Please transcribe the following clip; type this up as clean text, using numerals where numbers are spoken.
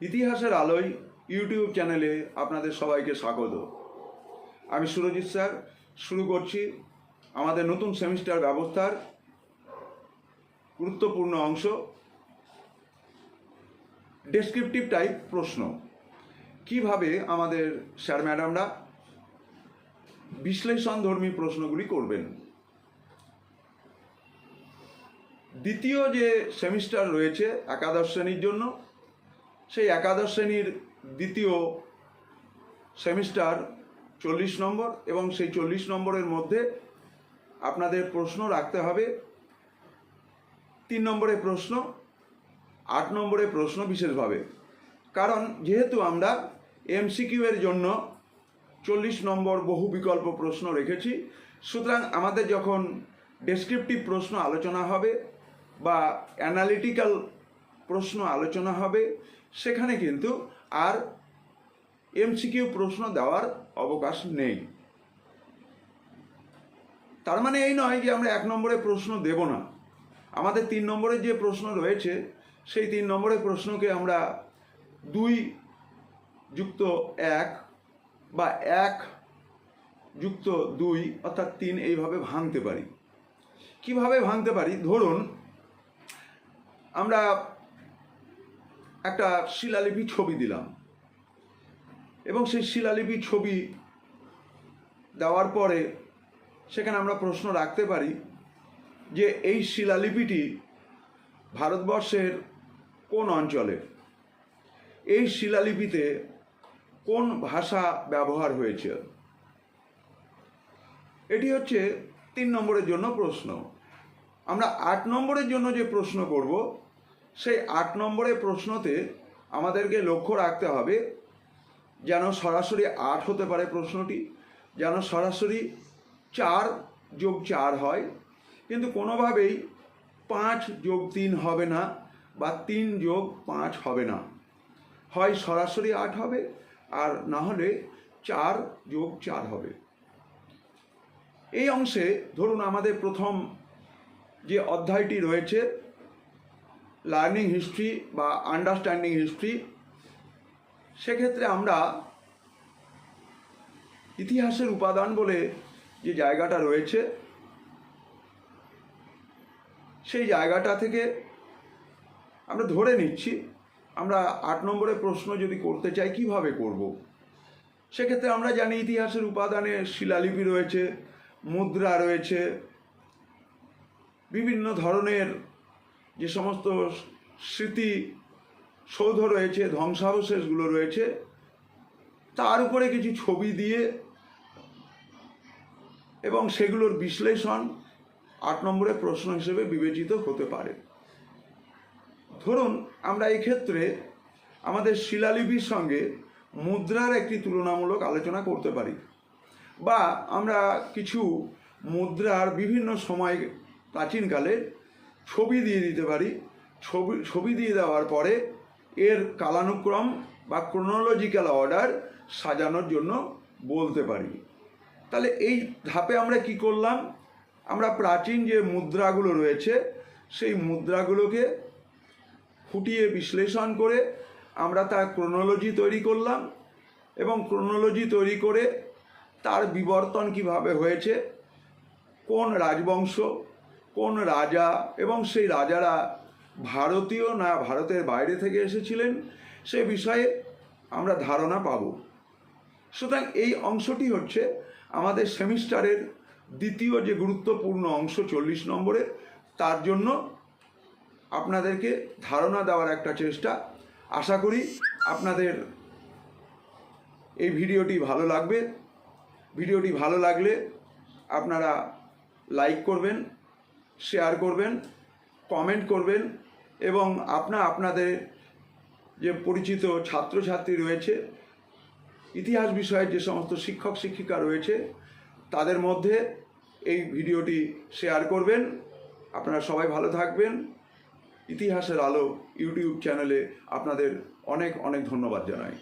ইতিহাসের আলোয় ইউটিউব চ্যানেলে আপনাদের সবাইকে স্বাগত। আমি সুরজিৎ স্যার। শুরু করছি আমাদের নতুন সেমিস্টার ব্যবস্থার গুরুত্বপূর্ণ অংশ, ডেসক্রিপটিভ টাইপ প্রশ্ন। কিভাবে আমাদের স্যার ম্যাডামরা বিশ্লেষণধর্মী প্রশ্নগুলি করবেন। দ্বিতীয় যে সেমিস্টার রয়েছে একাদশ শ্রেণীর জন্য, সেই একাদশ শ্রেণীর দ্বিতীয় সেমিস্টার 40 নম্বর, এবং সেই 40 নম্বরের মধ্যে আপনাদের প্রশ্ন রাখতে হবে 3 নম্বরের প্রশ্ন, 8 নম্বরের প্রশ্ন বিশেষভাবে। কারণ যেহেতু আমরা এমসিকিউ এর জন্য 40 নম্বর বহু বিকল্প প্রশ্ন রেখেছি, সুতরাং আমাদের যখন ডেসক্রিপটিভ প্রশ্ন আলোচনা হবে বা অ্যানালিটিক্যাল প্রশ্ন আলোচনা হবে, সেখানে কিন্তু আর এমসিকিউ প্রশ্ন দেওয়ার অবকাশ নেই। তার মানে এই নয় যে আমরা 1 নম্বরের প্রশ্ন দেব না। আমাদের 3 নম্বরের যে প্রশ্ন রয়েছে, সেই 3 নম্বরের প্রশ্নকে আমরা 2+1 বা 1+2 অর্থাৎ 3 এইভাবে ভাঙতে পারি। কিভাবে ভাঙতে পারি? ধরুন আমরা একটা শিলালিপি ছবি দিলাম, এবং সেই শিলালিপি ছবি দেওয়ার পরে সেখানে আমরা প্রশ্ন রাখতে পারি যে এই শিলালিপিটি ভারতবর্ষের কোন অঞ্চলের, এই শিলালিপিতে কোন ভাষা ব্যবহার হয়েছে। এটি হচ্ছে 3 নম্বরের জন্য প্রশ্ন। আমরা 8 নম্বরের জন্য যে প্রশ্ন করব, সেই 8 নম্বরের প্রশ্নতে আমাদেরকে লক্ষ্য রাখতে হবে যেন সরাসরি 8 হতে পারে প্রশ্নটি, যেন সরাসরি 4+4 হয়, কিন্তু কোনোভাবেই 5+3 হবে না বা 3+5 হবে না। হয় সরাসরি 8 হবে, আর না হলে 4+4 হবে। এই অংশে ধরুন আমাদের প্রথম যে অধ্যায়টি রয়েছে লার্নিং হিস্ট্রি বা আন্ডারস্ট্যান্ডিং হিস্ট্রি, সেক্ষেত্রে আমরা ইতিহাসের উপাদান বলে যে জায়গাটা রয়েছে, সেই জায়গাটা থেকে আমরা ধরে নিচ্ছি আমরা 8 নম্বরের প্রশ্ন যদি করতে চাই কিভাবে করব। সেক্ষেত্রে আমরা জানি ইতিহাসের উপাদানে শিলালিপি রয়েছে, মুদ্রা রয়েছে, বিভিন্ন ধরনের যে সমস্ত স্মৃতি সৌধ রয়েছে, ধ্বংসাবশেষগুলো রয়েছে, তার উপরে কিছু ছবি দিয়ে এবং সেগুলোর বিশ্লেষণ 8 নম্বরের প্রশ্ন হিসেবে বিবেচিত হতে পারে। ধরুন আমরা এই ক্ষেত্রে আমাদের শিলালিপির সঙ্গে মুদ্রার একটি তুলনামূলক আলোচনা করতে পারি, বা আমরা কিছু মুদ্রার বিভিন্ন সময় প্রাচীনকালে ছবি দিয়ে দিতে পারি। ছবি দিয়ে দেওয়ার পরে এর কালানুক্রম বা ক্রোনোলজিক্যাল অর্ডার সাজানোর জন্য বলতে পারি। তাহলে এই ধাপে আমরা কি করলাম? আমরা প্রাচীন যে মুদ্রাগুলো রয়েছে, সেই মুদ্রাগুলোকে ফুটিয়ে বিশ্লেষণ করে আমরা তার ক্রোনোলজি তৈরি করলাম, এবং ক্রোনোলজি তৈরি করে তার বিবর্তন কিভাবে হয়েছে, কোন রাজবংশ, কোন রাজা, এবং সেই রাজারা ভারতীয় না ভারতের বাইরে থেকে এসেছিলেন, সে বিষয়ে আমরা ধারণা পাব। সুতরাং এই অংশটি হচ্ছে আমাদের সেমিস্টারের দ্বিতীয় যে গুরুত্বপূর্ণ অংশ 40 নম্বরের, তার জন্য আপনাদেরকে ধারণা দেওয়ার একটা চেষ্টা। আশা করি আপনাদের এই ভিডিওটি ভালো লাগবে। ভিডিওটি ভালো লাগলে আপনারা লাইক করবেন, শেয়ার করবেন, কমেন্ট করবেন, এবং আপনাদের যে পরিচিত ছাত্রছাত্রী রয়েছে, ইতিহাস বিষয়ের যে সমস্ত শিক্ষক শিক্ষিকা রয়েছে, তাদের মধ্যে এই ভিডিওটি শেয়ার করবেন। আপনারা সবাই ভালো থাকবেন। ইতিহাসের আলো ইউটিউব চ্যানেলে আপনাদের অনেক অনেক ধন্যবাদ জানাই।